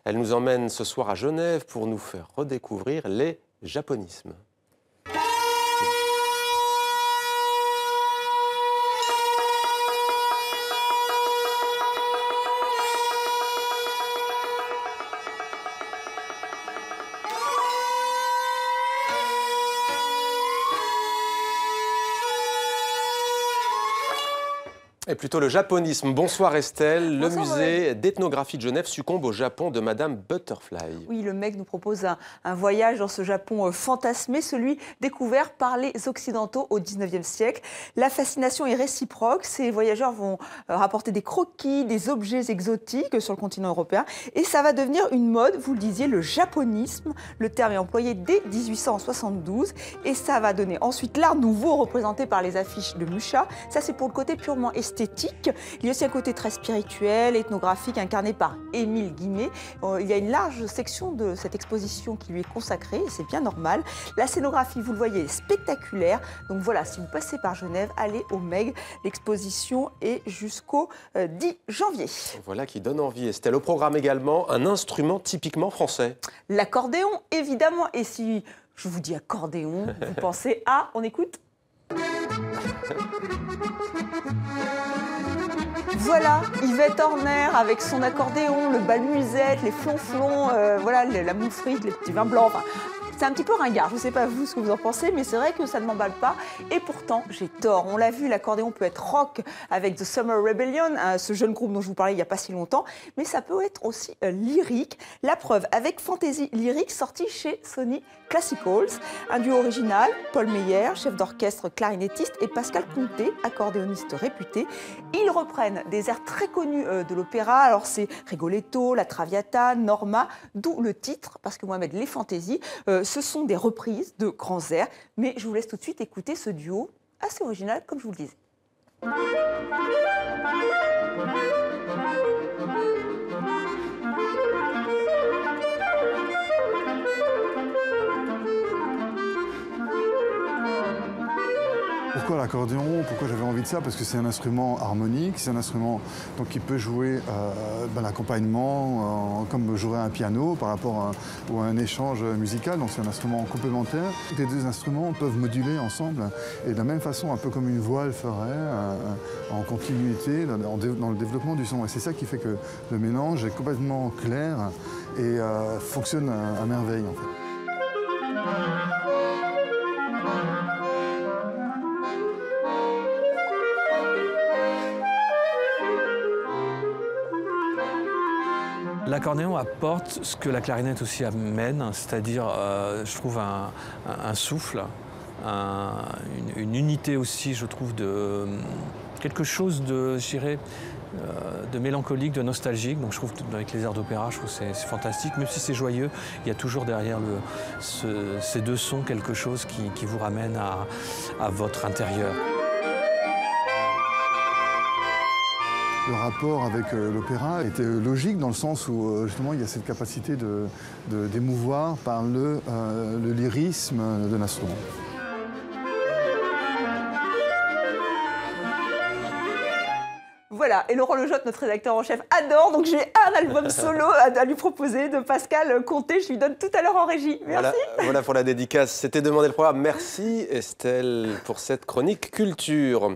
Elle nous emmène ce soir à Genève pour nous faire redécouvrir les japonismes. Et plutôt le japonisme. Bonsoir Estelle. Le musée d'ethnographie de Genève succombe au Japon de Madame Butterfly. Oui, le MEG nous propose un voyage dans ce Japon fantasmé, celui découvert par les Occidentaux au 19e siècle. La fascination est réciproque. Ces voyageurs vont rapporter des croquis, des objets exotiques sur le continent européen. Et ça va devenir une mode, vous le disiez, le japonisme. Le terme est employé dès 1872. Et ça va donner ensuite l'art nouveau représenté par les affiches de Musha. Ça, c'est pour le côté purement esthétique. Il y a aussi un côté très spirituel, ethnographique, incarné par Émile Guimet. Il y a une large section de cette exposition qui lui est consacrée, et c'est bien normal. La scénographie, vous le voyez, est spectaculaire. Donc voilà, si vous passez par Genève, allez au MEG. L'exposition est jusqu'au 10 janvier. Voilà qui donne envie, Estelle. Au programme également, un instrument typiquement français. L'accordéon, évidemment. Et si je vous dis accordéon, vous pensez à... On écoute ? Voilà, Yvette Horner avec son accordéon, le bal musette, les flonflons, voilà, la moule frite, les petits vins blancs. Enfin, c'est un petit peu ringard, je ne sais pas vous ce que vous en pensez, mais c'est vrai que ça ne m'emballe pas. Et pourtant, j'ai tort. On l'a vu, l'accordéon peut être rock avec The Summer Rebellion, ce jeune groupe dont je vous parlais il n'y a pas si longtemps, mais ça peut être aussi lyrique. La preuve avec Fantasy Lyrique, sorti chez Sony Classicals. Un duo original, Paul Meyer, chef d'orchestre clarinettiste, et Pascal Conté, accordéoniste réputé. Ils reprennent des airs très connus de l'opéra. Alors c'est Rigoletto, La Traviata, Norma, d'où le titre, parce que Mohamed, les fantaisies, ce sont des reprises de grands airs. Mais je vous laisse tout de suite écouter ce duo assez original, comme je vous le disais. Pourquoi l'accordéon? Pourquoi j'avais envie de ça? Parce que c'est un instrument harmonique, c'est un instrument donc, qui peut jouer l'accompagnement comme jouerait un piano par rapport à un échange musical. Donc c'est un instrument complémentaire. Les deux instruments peuvent moduler ensemble et de la même façon, un peu comme une voix le ferait, en continuité dans le développement du son. Et c'est ça qui fait que le mélange est complètement clair et fonctionne à merveille en fait. L'accordéon apporte ce que la clarinette aussi amène, c'est-à-dire, je trouve, un souffle, une unité aussi, je trouve, de quelque chose de, je dirais, de mélancolique, de nostalgique. Donc je trouve qu'avec les airs d'opéra, je trouve que c'est fantastique. Même si c'est joyeux, il y a toujours derrière ces deux sons quelque chose qui vous ramène à votre intérieur. Le rapport avec l'opéra était logique dans le sens où justement il y a cette capacité d'émouvoir par le lyrisme de l'instrument. Voilà, et Laurent Lejotte, notre rédacteur en chef, adore, donc j'ai un album solo à lui proposer de Pascal Conté, je lui donne tout à l'heure en régie. Merci. Voilà pour la dédicace, c'était Demander le programme. Merci Estelle pour cette chronique culture.